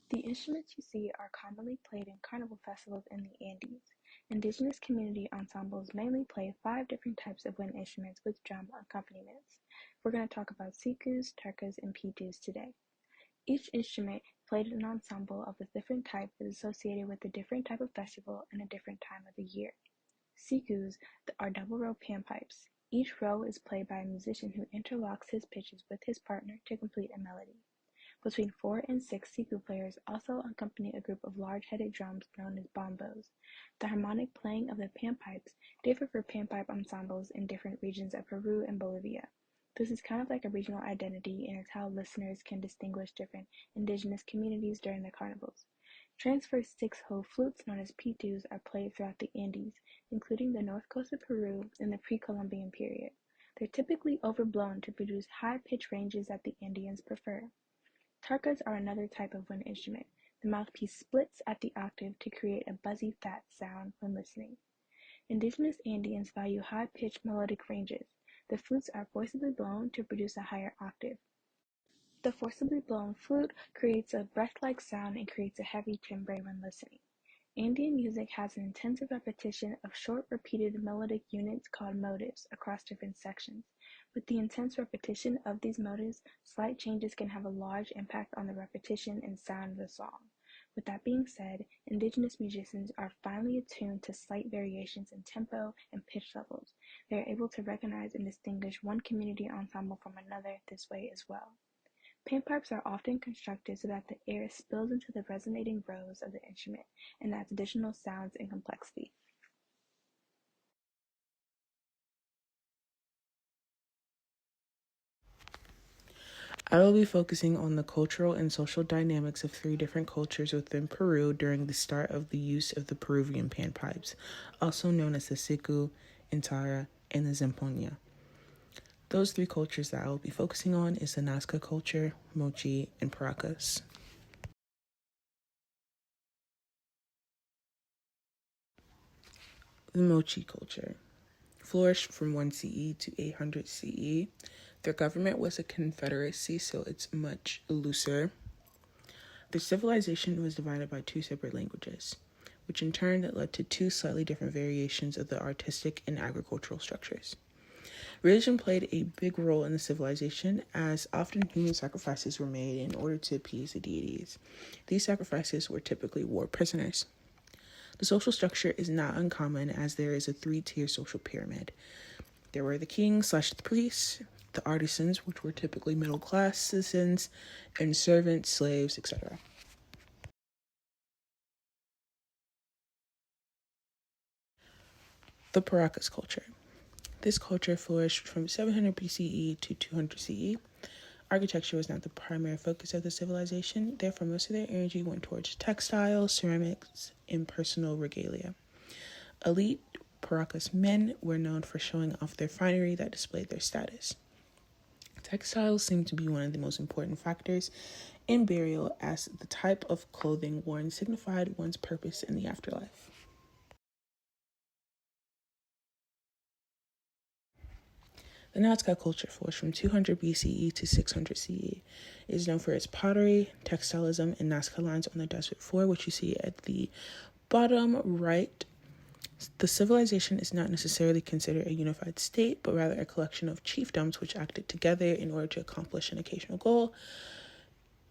The instruments you see are commonly played in carnival festivals in the Andes. Indigenous community ensembles mainly play 5 different types of wind instruments with drum accompaniments. We're going to talk about sikus, terkas, and pidus today. Each instrument played in an ensemble of a different type is associated with a different type of festival and a different time of the year. Sikus are double-row panpipes. Each row is played by a musician who interlocks his pitches with his partner to complete a melody. Between 4 and 6 siku players also accompany a group of large-headed drums known as bombos. The harmonic playing of the panpipes differ for panpipe ensembles in different regions of Peru and Bolivia. This is kind of like a regional identity, and it's how listeners can distinguish different indigenous communities during the carnivals. Transverse six-hole flutes known as pitus are played throughout the Andes, including the north coast of Peru in the pre-Columbian period. They're typically overblown to produce high pitch ranges that the Indians prefer. Tarkas are another type of wind instrument. The mouthpiece splits at the octave to create a buzzy fat sound when listening. Indigenous Andeans value high-pitched melodic ranges. The flutes are forcibly blown to produce a higher octave. The forcibly blown flute creates a breath-like sound and creates a heavy timbre when listening. Andean music has an intensive repetition of short repeated melodic units called motives across different sections. With the intense repetition of these motives, slight changes can have a large impact on the repetition and sound of the song. With that being said, indigenous musicians are finely attuned to slight variations in tempo and pitch levels. They are able to recognize and distinguish one community ensemble from another this way as well. Panpipes are often constructed so that the air spills into the resonating rows of the instrument and adds additional sounds and complexity. I will be focusing on the cultural and social dynamics of 3 different cultures within Peru during the start of the use of the Peruvian panpipes, also known as the siku, intara, and the zampoña. Those 3 cultures that I will be focusing on is the Nazca culture, Mochi, and Paracas. The Mochi culture flourished from 1 CE to 800 CE. Their government was a confederacy, so it's much looser. Their civilization was divided by 2 separate languages, which in turn led to 2 slightly different variations of the artistic and agricultural structures. Religion played a big role in the civilization, as often human sacrifices were made in order to appease the deities. These sacrifices were typically war prisoners. The social structure is not uncommon, as there is a 3-tier social pyramid. There were the king/the priests, the artisans, which were typically middle-class citizens, and servants, slaves, etc. The Paracas culture. This culture flourished from 700 BCE to 200 CE. Architecture was not the primary focus of the civilization, therefore most of their energy went towards textiles, ceramics, and personal regalia. Elite Paracas men were known for showing off their finery that displayed their status. Textiles seem to be one of the most important factors in burial, as the type of clothing worn signified one's purpose in the afterlife. The Nazca culture flourished from 200 BCE to 600 CE. It is known for its pottery, textilism, and Nazca lines on the desert floor, which you see at the bottom right. The civilization is not necessarily considered a unified state, but rather a collection of chiefdoms which acted together in order to accomplish an occasional goal.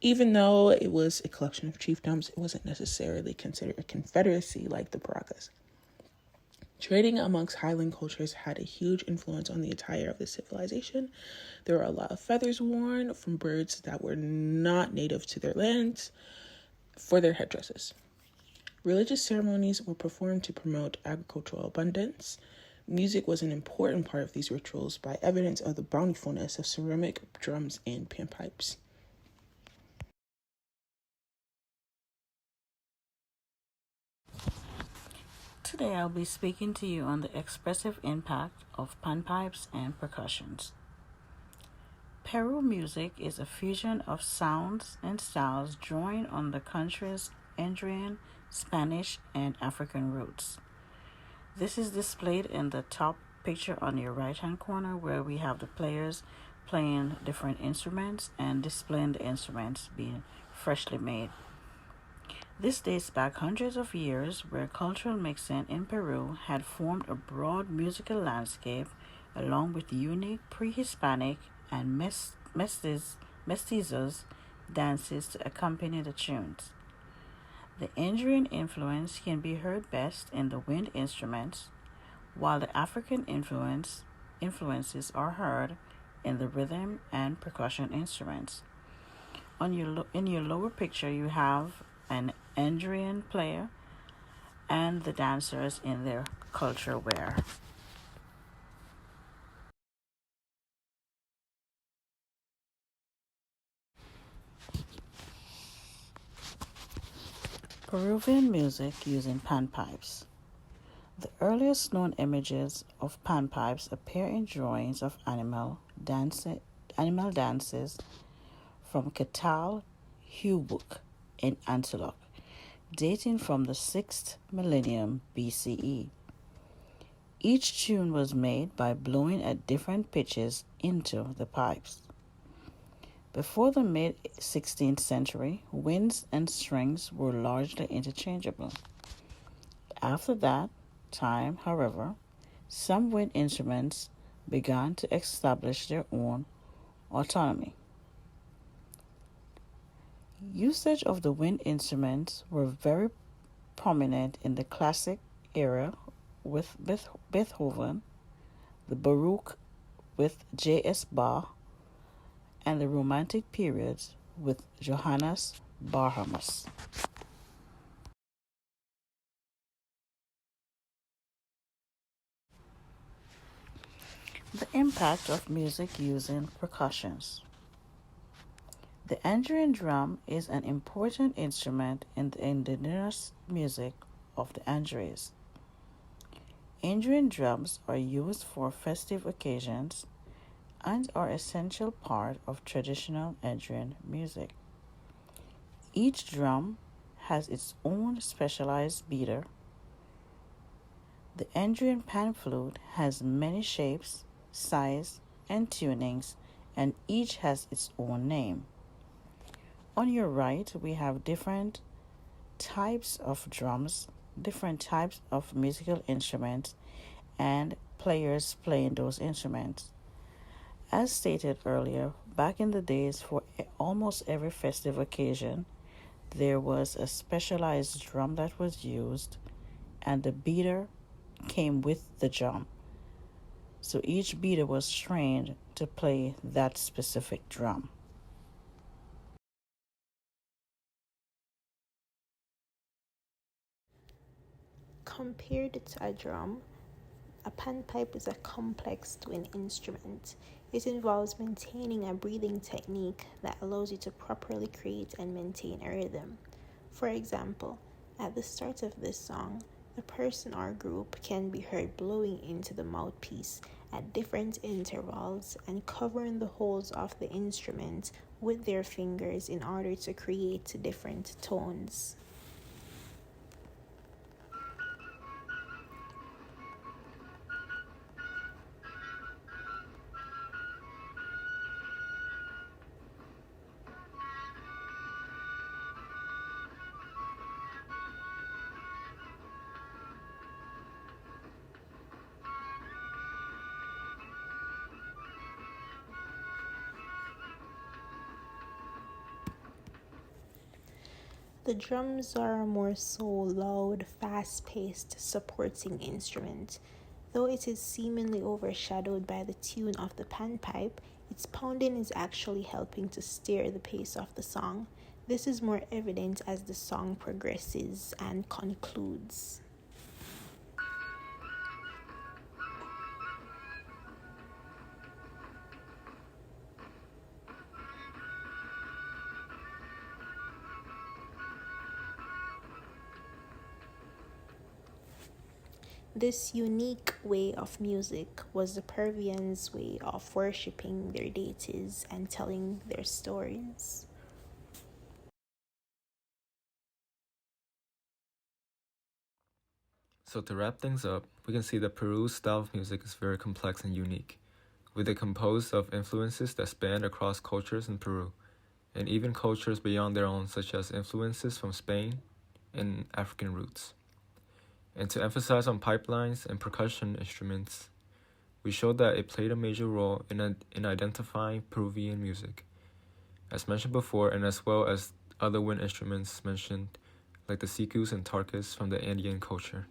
Even though it was a collection of chiefdoms, it wasn't necessarily considered a confederacy like the Paracas. Trading amongst highland cultures had a huge influence on the attire of the civilization. There were a lot of feathers worn from birds that were not native to their lands for their headdresses. Religious ceremonies were performed to promote agricultural abundance. Music was an important part of these rituals by evidence of the bountifulness of ceramic drums and panpipes. Today I'll be speaking to you on the expressive impact of panpipes and percussions. Peru music is a fusion of sounds and styles drawing on the country's Andean, Spanish, and African roots. This is displayed in the top picture on your right-hand corner, where we have the players playing different instruments and displaying the instruments being freshly made. This dates back hundreds of years where cultural mixing in Peru had formed a broad musical landscape along with unique pre-Hispanic and mestizos dances to accompany the tunes. The Indian influence can be heard best in the wind instruments, while the African influences are heard in the rhythm and percussion instruments. In your lower picture, you have an Andrian player and the dancers in their culture wear. Peruvian music using panpipes. The earliest known images of panpipes appear in drawings of animal dances from Catal Hubuk in Antioch, dating from the 6th millennium BCE. Each tune was made by blowing at different pitches into the pipes. Before the mid 16th century, winds and strings were largely interchangeable. After that time, however, some wind instruments began to establish their own autonomy. Usage of the wind instruments were very prominent in the classic era with Beethoven, the Baroque with J.S. Bach, and the Romantic periods with Johannes Brahms. The impact of music using percussions. The Andrian drum is an important instrument in the indigenous music of the Andes. Andrian drums are used for festive occasions and are an essential part of traditional Andrian music. Each drum has its own specialized beater. The Andrian pan flute has many shapes, size, and tunings, and each has its own name. On your right, we have different types of drums, different types of musical instruments, and players playing those instruments. As stated earlier, back in the days, for almost every festive occasion, there was a specialized drum that was used, and the beater came with the drum. So each beater was trained to play that specific drum. Compared to a drum, a panpipe is a complex twin instrument. It involves maintaining a breathing technique that allows you to properly create and maintain a rhythm. For example, at the start of this song, the person or group can be heard blowing into the mouthpiece at different intervals and covering the holes of the instrument with their fingers in order to create different tones. The drums are a more so loud, fast-paced supporting instrument. Though it is seemingly overshadowed by the tune of the panpipe, its pounding is actually helping to steer the pace of the song. This is more evident as the song progresses and concludes. This unique way of music was the Peruvians' way of worshipping their deities and telling their stories. So to wrap things up, we can see that Peru's style of music is very complex and unique, with it composed of influences that span across cultures in Peru, and even cultures beyond their own, such as influences from Spain, and African roots. And to emphasize on pipelines and percussion instruments, we showed that it played a major role in identifying Peruvian music, as mentioned before, and as well as other wind instruments mentioned, like the sikus and tarcas from the Andean culture.